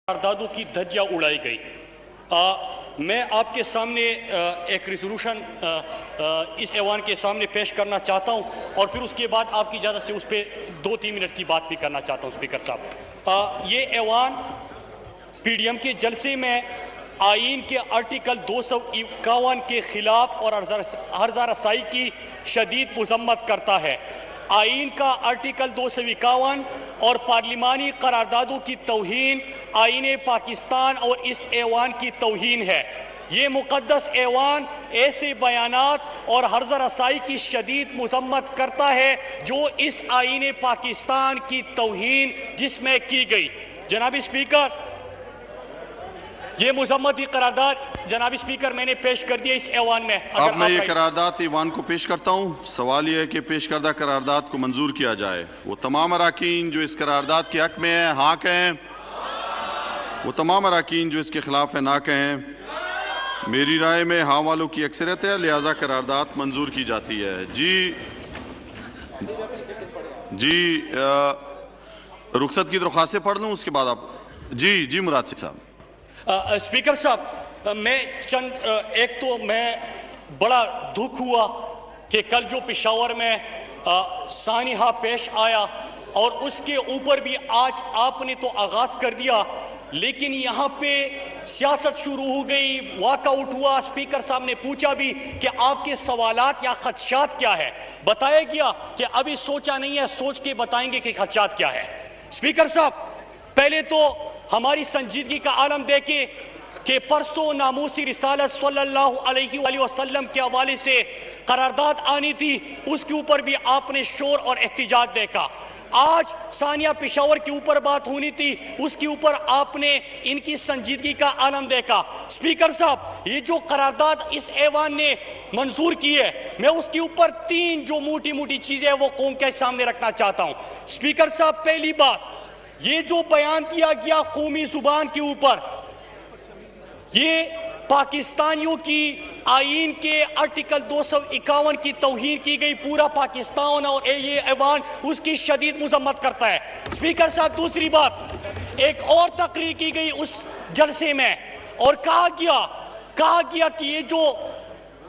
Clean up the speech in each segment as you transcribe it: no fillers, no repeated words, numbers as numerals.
करारदादों की धज्जियां उड़ाई गई। मैं आपके सामने एक रिजोल्यूशन इस ऐवान के सामने पेश करना चाहता हूं और फिर उसके बाद आपकी इजाज़त से उस पर 2-3 मिनट की बात भी करना चाहता हूं। स्पीकर साहब, ये ऐवान पीडीएम के जलसे में आईन के आर्टिकल 251 के खिलाफ और हर्जा रसाई की शदीद मजम्मत करता है। आईन का आर्टिकल 251 और पार्लिमानी करारदादों की तौहीन आईन पाकिस्तान और इस ऐवान की तौहीन है। ये मुक़द्दस ऐवान ऐसे बयानात और हर्जा रसाई की शदीद मजम्मत करता है जो इस आईन पाकिस्तान की तौहीन जिसमें की गई। जनाब स्पीकर, ये मुजम्मती करारदाद जनाब स्पीकर मैंने पेश कर दिया इस ऐवान में। अब मैं ये करारदाद ईवान को पेश करता हूँ। सवाल यह है कि पेश करदा करारदाद को मंजूर किया जाए। वो तमाम अराकीन जो इस करारदाद के हक में हैं हाँ कहें, वो तमाम अराकीन जो इसके खिलाफ हैं ना कहें। मेरी राय में हाँ वालों की अक्सरियत है, लिहाजा करारदाद मंजूर की जाती है। रुखसत की दरख्वास्तें पढ़ लूँ उसके बाद आप। जी मुराद सिंह साहब। स्पीकर साहब, एक तो मैं बड़ा दुख हुआ कि कल जो पेशावर में सानिहा पेश आया और उसके ऊपर भी आज आपने तो आगाज कर दिया, लेकिन यहाँ पे सियासत शुरू हो गई, वॉकआउट हुआ। स्पीकर साहब ने पूछा भी कि आपके सवालात या खदशात क्या है। बताया गया कि अभी सोचा नहीं है, सोच के बताएंगे कि खदशात क्या है। स्पीकर साहब, पहले तो हमारी संजीदगी का आलम देखे कि परसों नामूसी रिसालत सल्लल्लाहु अलैहि वसल्लम के हवाले से करारदाद आनी थी, उसके ऊपर भी आपने शोर और एहतिजाज देखा। आज सानिया पेशावर के ऊपर बात होनी थी, उसके ऊपर आपने इनकी संजीदगी का आलम देखा। स्पीकर साहब, ये जो करारदाद इस ऐवान ने मंजूर की है, मैं उसके ऊपर 3 जो मोटी मोटी चीजें हैं वो कौम के सामने रखना चाहता हूं। स्पीकर साहब, पहली बात, ये जो बयान किया गया कौमी जुबान के ऊपर, ये पाकिस्तानियों की आईन के आर्टिकल 251 की तौहीन की गई। पूरा पाकिस्तान और ये ऐवान उसकी शदीद मजम्मत करता है। स्पीकर साहब, दूसरी बात, एक और तकरीर की गई उस जलसे में और कहा गया कि ये जो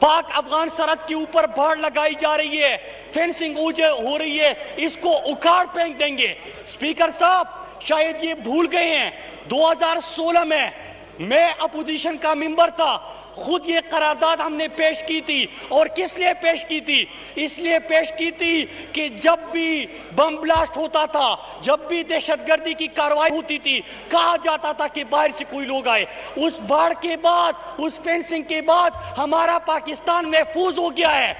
पाक अफगान सरहद के ऊपर बाड़ लगाई जा रही है, फेंसिंग हो रही है, इसको उखाड़ फेंक देंगे। स्पीकर साहब, शायद ये भूल गए हैं 2016 में मैं अपोजिशन का मेंबर था, खुद ये करारदाद हमने पेश की थी। और किस लिए पेश की थी? इसलिए पेश की थी कि जब भी बम ब्लास्ट होता था, जब भी दहशतगर्दी की कार्रवाई होती थी, कहा जाता था कि बाहर से कोई लोग आए। उस बाढ़ के बाद, उस फेंसिंग के बाद हमारा पाकिस्तान महफूज हो गया है।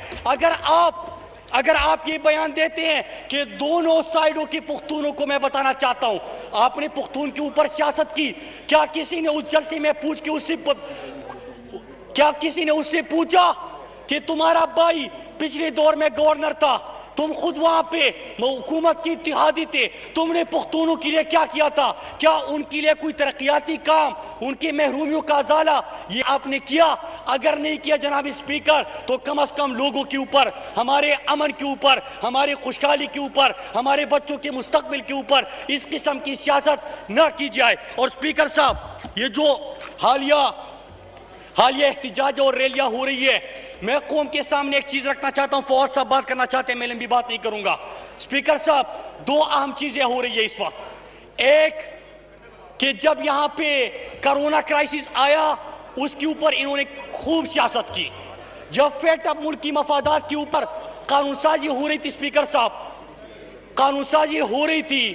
अगर आप ये बयान देते हैं कि दोनों साइडों के पुख्तूनों को, मैं बताना चाहता हूं, आपने पुख्तून के ऊपर सियासत की। क्या किसी ने उस जलसे में उससे पूछा कि तुम्हारा भाई पिछले दौर में गवर्नर था, तुम खुद वहां पे हुकूमत की इत्तेहादी थे, तुमने पुख्तूनों के लिए क्या किया था? क्या उनके लिए कोई तरक्याती काम, उनकी महरूमियों का अजाला ये आपने किया? अगर नहीं किया जनाब स्पीकर, तो कम से कम लोगों के ऊपर, हमारे अमन के ऊपर, हमारी खुशहाली के ऊपर, हमारे बच्चों के मुस्तकबिल के ऊपर इस किस्म की सियासत ना की जाए। और स्पीकर साहब, ये जो हालिया एहतिजाज और रैलियां हो रही है, मैं कौम के सामने एक चीज रखना चाहता हूं। फौज साहब बात करना चाहते हैं, मैं लंबी बात नहीं करूंगा। स्पीकर साहब, 2 अहम चीजें हो रही है इस वक्त। एक कि जब यहां पे कोरोना क्राइसिस आया, उसके ऊपर इन्होंने खूब सियासत की। जब फेटअप मुल्क की मफादात के ऊपर कानूनसाजी हो रही थी, स्पीकर साहब, कानूनसाजी हो रही थी,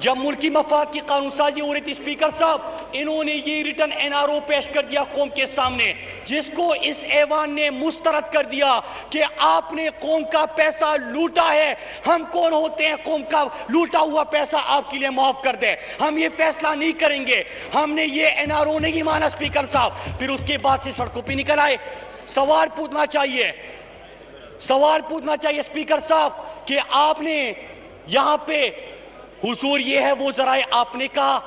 जब मुल्की मफाद की कानूनसाजी हो रही थी, स्पीकर साहब, इन्होंने ये रिटर्न एनआरओ पेश कर दिया कौम के सामने, जिसको इस ऐवान ने मुस्तरद कर दिया कि आपने कौम का पैसा लूटा है। हम कौन होते हैं कौम का लूटा हुआ पैसा आपके लिए माफ कर दे? हम ये फैसला नहीं करेंगे। हमने ये एनआरओ नहीं माना स्पीकर साहब। फिर उसके बाद से सड़कों पर निकल आए। सवाल पूछना चाहिए स्पीकर साहब कि आपने यहाँ पे हुजूर ये है वो जराए, आपने कहा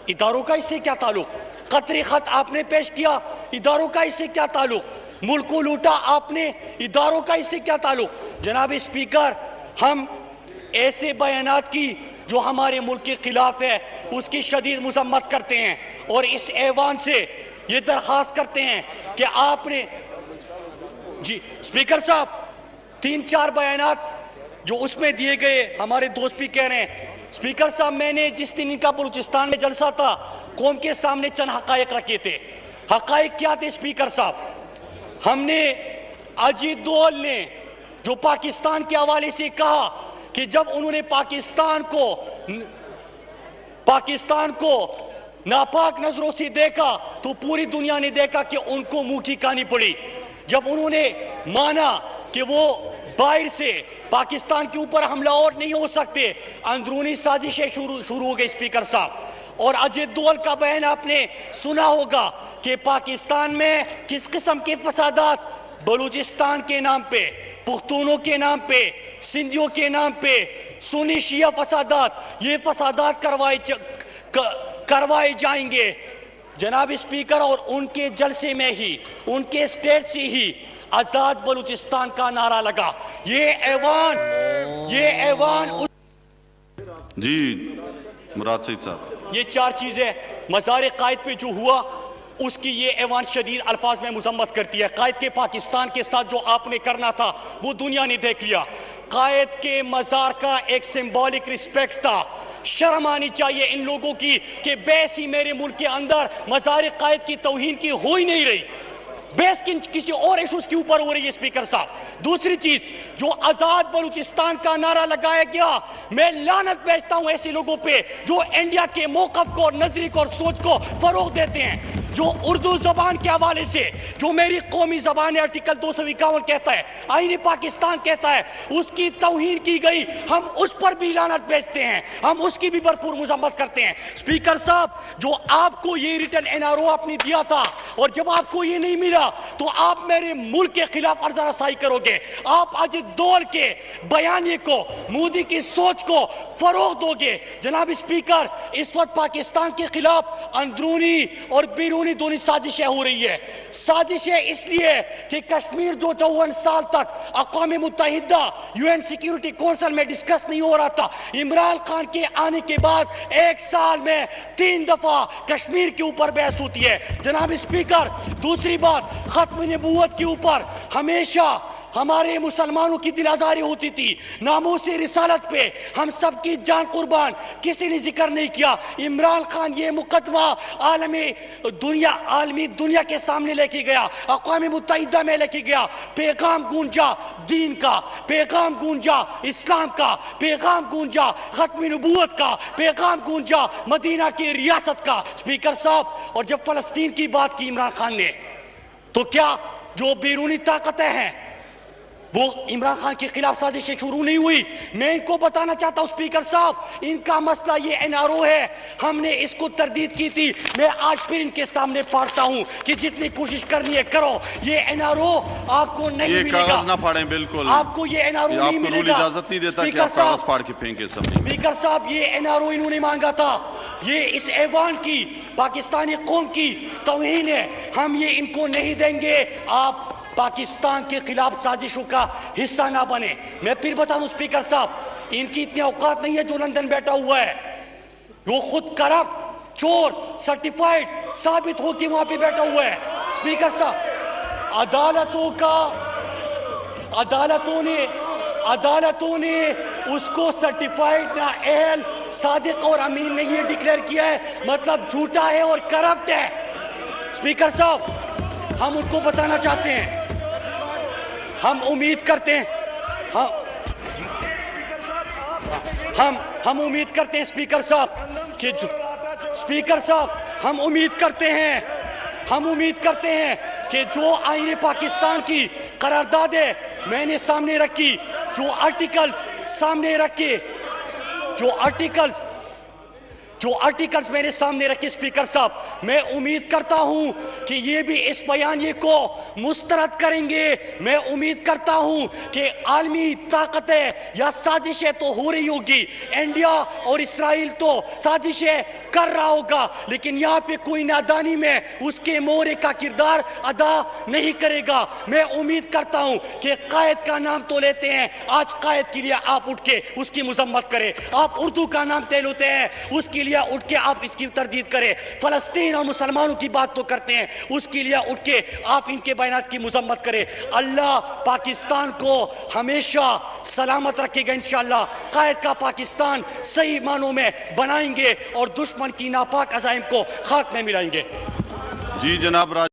इदारों का इससे क्या ताल्लुक? कतरी खत आपने पेश किया, इदारों का इससे क्या ताल्लुक? मुल्क को लूटा आपने, इदारों का इससे क्या ताल्लुक? जनाब स्पीकर, हम ऐसे बयानात की जो हमारे मुल्क के खिलाफ है उसकी शदीद मजम्मत करते हैं और इस ऐवान से ये दरख्वास्त करते हैं कि आपने जी स्पीकर साहब 3-4 बयानात जो उसमें दिए गए, हमारे दोस्त भी कह रहे हैं स्पीकर साहब, मैंने जिस दिन इनका बलूचिस्तान में जलसा था कौम के सामने चंद हकायक रखे थे। हकायक क्या थे स्पीकर साहब? हमने अजीत दोवल ने जो पाकिस्तान के हवाले से कहा कि जब उन्होंने पाकिस्तान को नापाक नजरों से देखा तो पूरी दुनिया ने देखा कि उनको मुंह की कहानी पड़ी। जब उन्होंने माना कि वो बाहर से पाकिस्तान के ऊपर हमला और नहीं हो सकते, अंदरूनी साजिशें शुरू हो गई स्पीकर साहब। और अजीत दोवल का बयान आपने सुना होगा कि पाकिस्तान में किस किस्म के फसादात बलूचिस्तान के नाम पे, पुख्तूनों के नाम पे, सिंधियों के नाम पे, सुन्नी शिया फसादात, ये फसादात करवाए जाएंगे जनाब स्पीकर। और उनके जलसे में ही, उनके स्टेट से ही आजाद बलूचिस्तान का नारा लगा। ये ऐवान जी मुराद सईद साहब, ये 4 चीजें मज़ार कायद पे जो हुआ उसकी ये ऐवान शदीद अल्फाज में मुजम्मत करती है। कायद के पाकिस्तान के साथ जो आपने करना था वो दुनिया ने देख लिया। कायद के मज़ार का एक सिंबॉलिक रिस्पेक्ट था। शर्म आनी चाहिए इन लोगों की कि बेसी मेरे मुल्क के अंदर मज़ार कायद की तौहीन की हो ही नहीं रही, बेस किसी और इशूज के ऊपर हो रही है स्पीकर साहब। दूसरी चीज, जो आजाद बलूचिस्तान का नारा लगाया गया, मैं लानत भेजता हूं ऐसे लोगों पे जो इंडिया के मौकफ को, नजरी को और सोच को फरोग देते हैं। जो उर्दू जबान के हवाले से, जो मेरी कौमी जबान है, आर्टिकल 251 कहता है, आईन पाकिस्तान कहता है, उसकी तौहीन की गई, हम उस पर भी लानत भेजते हैं, हम उसकी भी भरपूर मजम्मत करते हैं। स्पीकर साहब, जो आपको ये रिटर्न एनआरओ आपने दिया था और जब आपको ये नहीं मिला तो आप मेरे मुल्क के खिलाफ अर्ज़ा रसाई करोगे, आप अजीत दोवल के बयानी को, मोदी की सोच को फरोग दोगे। जनाब स्पीकर, इस वक्त पाकिस्तान के खिलाफ अंदरूनी और बैरूनी दोनों साजिशें हो रही है। साजिशें इसलिए कि कश्मीर जो 54 साल तक अक़वाम मुत्तहिदा UN सिक्योरिटी काउंसिल में डिस्कस नहीं हो रहा था, इमरान खान के आने के बाद 1 साल में 3 दफा कश्मीर के ऊपर बहस होती है। जनाब स्पीकर, दूसरी बात, खत्म नबूवत के ऊपर हमेशा हमारे मुसलमानों की दिल आज़ारी होती थी। नामूस रिसालत पे हम सब की जान कुर्बान, किसी ने जिक्र नहीं किया। इमरान खान ये मुकदमा आलमी दुनिया के सामने लेके गया, अक़वाम मुत्तहिदा में लेके गया। पैगाम गूंजा दीन का, पैगाम गूंजा इस्लाम का, पैगाम गूंजा खत्म नबूवत का, पैगाम गूंजा मदीना की रियासत का। स्पीकर साहब, और जब फ़लस्तीन की बात की इमरान खान ने, तो क्या जो बैरूनी ताकतें हैं वो इमरान खान के खिलाफ साजिशें शुरू नहीं हुई? मैं इनको बताना चाहता हूं स्पीकर साहब, इनका मसला ये एनआरओ है, हमने इसको तरदीद की थी। मैं आज फिर इनके सामने पढ़ता हूं कि जितनी कोशिश करनी है करो, ये एनआरओ आपको नहीं मिलेगा। कागज ना फाड़ें, बिल्कुल आपको ये एनआरओ नहीं मिलेगा। इजाजत नहीं देता कि आप कागज फाड़ के फेंके। स्पीकर साहब, ये एनआरओ इन्होंने मांगा था, ये इस ऐवान की, पाकिस्तानी कौम की तौहीन है, हम ये इनको नहीं देंगे। आप पाकिस्तान के खिलाफ साजिशों का हिस्सा ना बने। मैं फिर बता दूं स्पीकर साहब, इनकी इतनी औकात नहीं है जो लंदन बैठा हुआ है, वो खुद करप्ट, चोर, सर्टिफाइड साबित होकर वहां पे बैठा हुआ है। स्पीकर साहब, अदालतों ने उसको सर्टिफाइड ना एहल, सादिक और अमीन नहीं ये डिक्लेयर किया है, मतलब झूठा है और करप्ट है। स्पीकर साहब, हम उनको बताना चाहते हैं, हम उम्मीद करते हैं, हम उम्मीद करते हैं स्पीकर साहब कि स्पीकर साहब, हम उम्मीद करते हैं कि जो आईन पाकिस्तान की करारदादें मैंने सामने रखी, जो आर्टिकल सामने रखे, जो आर्टिकल जो आर्टिकल्स मेरे सामने रखे स्पीकर साहब, मैं उम्मीद करता हूं कि ये भी इस बयानिए को मुस्तरद करेंगे। मैं उम्मीद करता हूं कि आलमी ताकतें या साजिशें तो हो रही होगी, इंडिया और इस्राइल तो साजिशें कर रहा होगा, लेकिन यहाँ पे कोई नादानी में उसके मोहरे का किरदार अदा नहीं करेगा। मैं उम्मीद करता हूं कि कायद का नाम तो लेते हैं, आज कायद के लिए आप उठ के उसकी मजम्मत करें। आप उर्दू का नाम ते लेते हैं, उसके लिए उठ के आप इसकी तरदीद करें। फलस्तीन और मुसलमानों की बात तो करते हैं, उसके लिए उठ के आप इनके बयानात की मजम्मत करें। अल्लाह पाकिस्तान को हमेशा सलामत रखेगा इंशाअल्लाह। कायद का पाकिस्तान सही मानों में बनाएंगे और दुश्मन की नापाक अज़ाइम को खाक में मिलाएंगे। जी जनाब राज